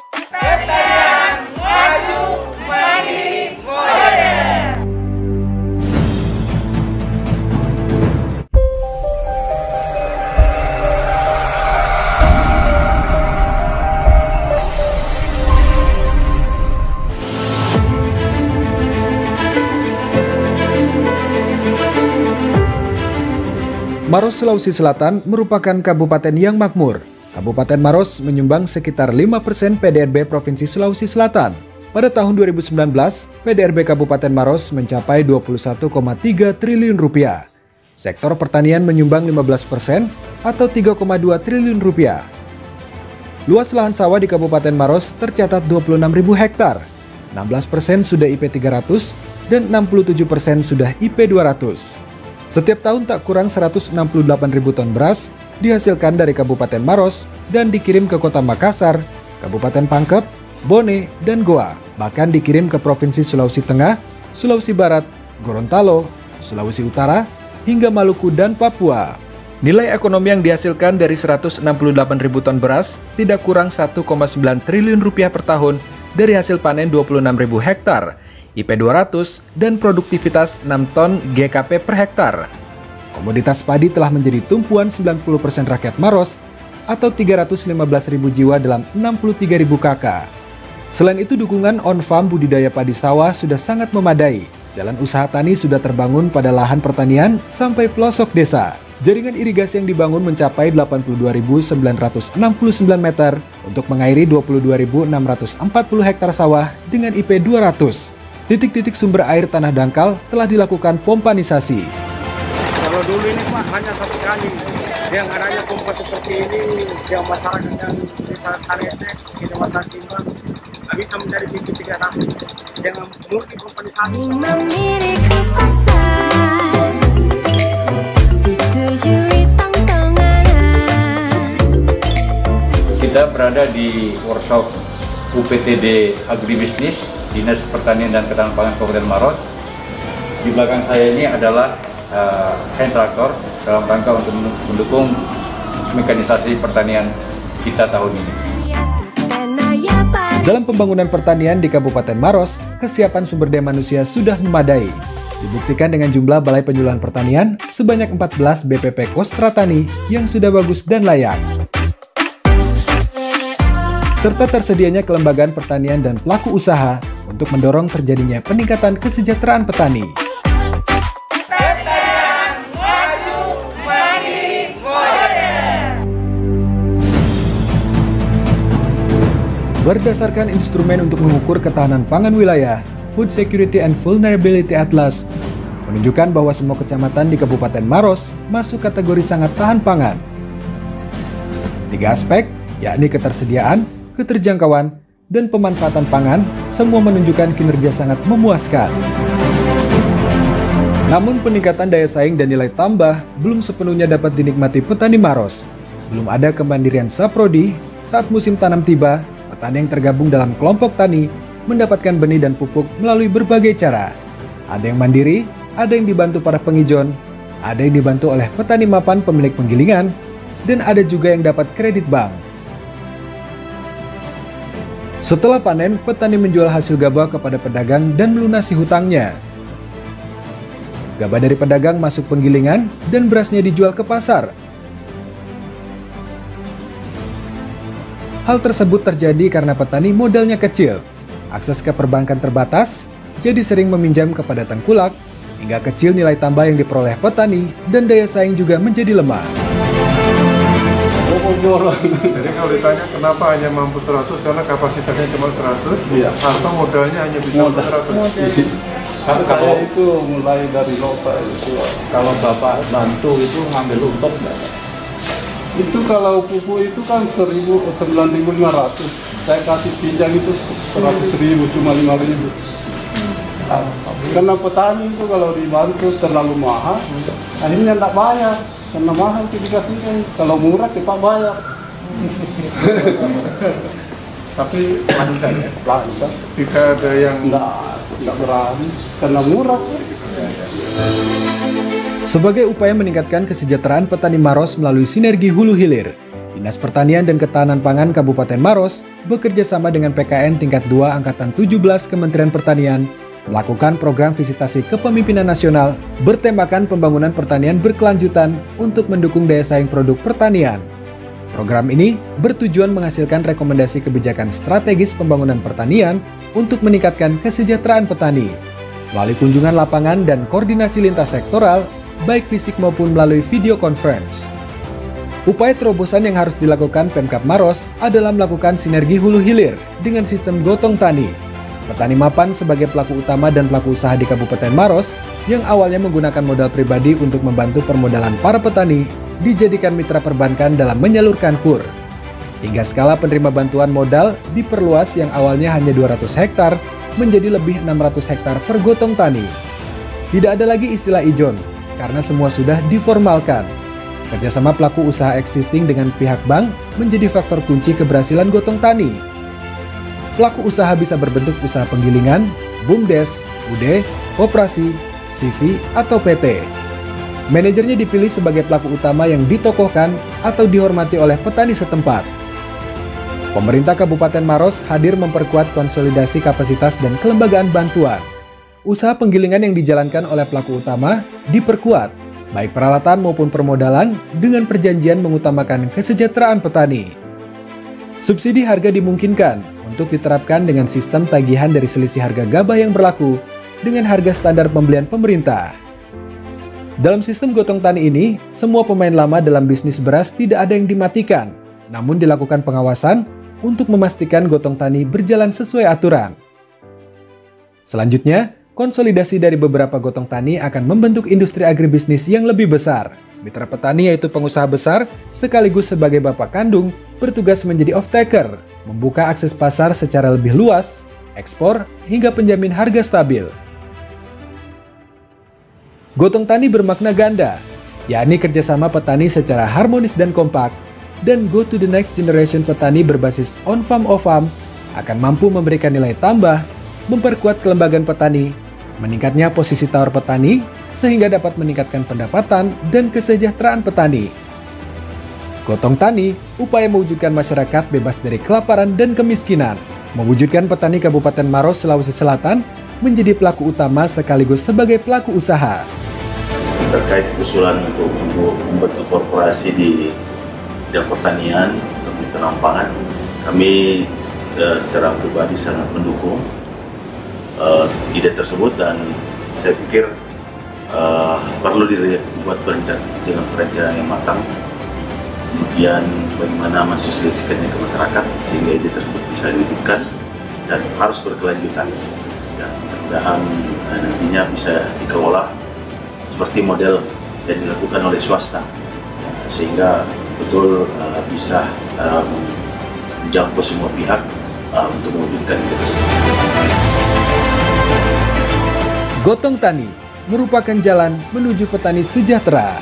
Pertanian maju, mandiri, modern. Maros, Sulawesi Selatan merupakan kabupaten yang makmur. Kabupaten Maros menyumbang sekitar 5% PDRB Provinsi Sulawesi Selatan. Pada tahun 2019, PDRB Kabupaten Maros mencapai 21,3 triliun rupiah. Sektor pertanian menyumbang 15% atau 3,2 triliun rupiah. Luas lahan sawah di Kabupaten Maros tercatat 26.000 hektar. 16% sudah IP 300 dan 67% sudah IP 200. Setiap tahun tak kurang 168.000 ton beras dihasilkan dari Kabupaten Maros dan dikirim ke Kota Makassar, Kabupaten Pangkep, Bone, dan Goa. Bahkan dikirim ke Provinsi Sulawesi Tengah, Sulawesi Barat, Gorontalo, Sulawesi Utara, hingga Maluku dan Papua. Nilai ekonomi yang dihasilkan dari 168.000 ton beras tidak kurang 1,9 triliun rupiah per tahun dari hasil panen 26.000 hektar. IP 200 dan produktivitas 6 ton GKP per hektar. Komoditas padi telah menjadi tumpuan 90% rakyat Maros atau 315.000 jiwa dalam 63.000 KK. Selain itu, dukungan on-farm budidaya padi sawah sudah sangat memadai. Jalan usaha tani sudah terbangun pada lahan pertanian sampai pelosok desa. Jaringan irigasi yang dibangun mencapai 82.969 meter untuk mengairi 22.640 hektar sawah dengan IP 200. Titik-titik sumber air tanah dangkal telah dilakukan pompanisasi. Kalau dulu ini Pak hanya satu kali. Yang adanya pompa seperti ini, yang masyarakat yang bisa Karesek, Kecamatan Timbang, bisa menjadi titik 300 yang murni pompanisasi. Kita berada di workshop UPTD Agribisnis Dinas Pertanian dan Ketahanan Pangan Kabupaten Maros. Di belakang saya ini adalah hand traktor dalam rangka untuk mendukung mekanisasi pertanian kita tahun ini. Dalam pembangunan pertanian di Kabupaten Maros, kesiapan sumber daya manusia sudah memadai. Dibuktikan dengan jumlah balai penyuluhan pertanian sebanyak 14 BPP Kostra Tani yang sudah bagus dan layak. Serta tersedianya kelembagaan pertanian dan pelaku usaha untuk mendorong terjadinya peningkatan kesejahteraan petani. Pertanian maju, mandiri, modern. Berdasarkan instrumen untuk mengukur ketahanan pangan wilayah, Food Security and Vulnerability Atlas, menunjukkan bahwa semua kecamatan di Kabupaten Maros masuk kategori sangat tahan pangan. 3 aspek, yakni ketersediaan, keterjangkauan, dan pemanfaatan pangan, semua menunjukkan kinerja sangat memuaskan. Namun peningkatan daya saing dan nilai tambah belum sepenuhnya dapat dinikmati petani Maros. Belum ada kemandirian saprodi saat musim tanam tiba, petani yang tergabung dalam kelompok tani mendapatkan benih dan pupuk melalui berbagai cara. Ada yang mandiri, ada yang dibantu para pengijon, ada yang dibantu oleh petani mapan pemilik penggilingan, dan ada juga yang dapat kredit bank. Setelah panen, petani menjual hasil gabah kepada pedagang dan melunasi hutangnya. Gabah dari pedagang masuk penggilingan dan berasnya dijual ke pasar. Hal tersebut terjadi karena petani modalnya kecil, akses ke perbankan terbatas, jadi sering meminjam kepada tengkulak, hingga kecil nilai tambah yang diperoleh petani dan daya saing juga menjadi lemah. Jadi kalau ditanya kenapa hanya mampu 100, karena kapasitasnya cuma 100, iya. Atau modalnya hanya bisa 100. Kan saya itu mulai dari loba itu, kalau bapak bantu itu ngambil untung itu kalau pupuk itu kan 9.500, saya kasih pinjam itu 100.000 cuma 5.000. Karena petani itu kalau dibantu terlalu mahal, akhirnya tidak bayar. Karena mahal itu dikasihkan, kalau murah kita bayar. Tapi lancar ya? Lancar. Jika ada yang nggak berani, karena murah. Sebagai upaya meningkatkan kesejahteraan petani Maros melalui sinergi hulu hilir, Dinas Pertanian dan Ketahanan Pangan Kabupaten Maros bekerja sama dengan PKN tingkat 2 Angkatan 17 Kementerian Pertanian melakukan program visitasi kepemimpinan nasional bertemakan pembangunan pertanian berkelanjutan untuk mendukung daya saing produk pertanian. Program ini bertujuan menghasilkan rekomendasi kebijakan strategis pembangunan pertanian untuk meningkatkan kesejahteraan petani melalui kunjungan lapangan dan koordinasi lintas sektoral, baik fisik maupun melalui video conference. Upaya terobosan yang harus dilakukan Pemkab Maros adalah melakukan sinergi hulu hilir dengan sistem gotong tani. Petani mapan sebagai pelaku utama dan pelaku usaha di Kabupaten Maros yang awalnya menggunakan modal pribadi untuk membantu permodalan para petani dijadikan mitra perbankan dalam menyalurkan KUR. Hingga skala penerima bantuan modal diperluas yang awalnya hanya 200 hektar menjadi lebih 600 hektar per gotong tani. Tidak ada lagi istilah ijon karena semua sudah diformalkan. Kerjasama pelaku usaha existing dengan pihak bank menjadi faktor kunci keberhasilan gotong tani. Pelaku usaha bisa berbentuk usaha penggilingan, BUMDes, UD, koperasi, CV, atau PT. Manajernya dipilih sebagai pelaku utama yang ditokohkan atau dihormati oleh petani setempat. Pemerintah Kabupaten Maros hadir memperkuat konsolidasi kapasitas dan kelembagaan bantuan. Usaha penggilingan yang dijalankan oleh pelaku utama diperkuat, baik peralatan maupun permodalan dengan perjanjian mengutamakan kesejahteraan petani. Subsidi harga dimungkinkan untuk diterapkan dengan sistem tagihan dari selisih harga gabah yang berlaku dengan harga standar pembelian pemerintah. Dalam sistem gotong tani ini, semua pemain lama dalam bisnis beras tidak ada yang dimatikan, namun dilakukan pengawasan untuk memastikan gotong tani berjalan sesuai aturan. Selanjutnya, konsolidasi dari beberapa gotong tani akan membentuk industri agribisnis yang lebih besar. Mitra petani yaitu pengusaha besar sekaligus sebagai bapak kandung bertugas menjadi off-taker, membuka akses pasar secara lebih luas, ekspor, hingga penjamin harga stabil. Gotong tani bermakna ganda, yakni kerjasama petani secara harmonis dan kompak, dan go to the next generation petani berbasis on-farm off-farm akan mampu memberikan nilai tambah, memperkuat kelembagaan petani, meningkatnya posisi tawar petani, sehingga dapat meningkatkan pendapatan dan kesejahteraan petani. Gotong tani, upaya mewujudkan masyarakat bebas dari kelaparan dan kemiskinan, mewujudkan petani Kabupaten Maros, Sulawesi Selatan menjadi pelaku utama sekaligus sebagai pelaku usaha. Terkait usulan untuk membentuk korporasi di bidang pertanian, ketahanan pangan, kami secara pribadi sangat mendukung ide tersebut, dan saya pikir perlu dibuat dengan perencanaan yang matang, kemudian bagaimana mensosialisasikannya ke masyarakat sehingga ide tersebut bisa diwujudkan dan harus berkelanjutan. Ya, mudah-mudahan nantinya bisa dikelola seperti model yang dilakukan oleh swasta, ya, sehingga betul bisa menjangkau semua pihak untuk mewujudkan ide tersebut. Gotong tani merupakan jalan menuju petani sejahtera.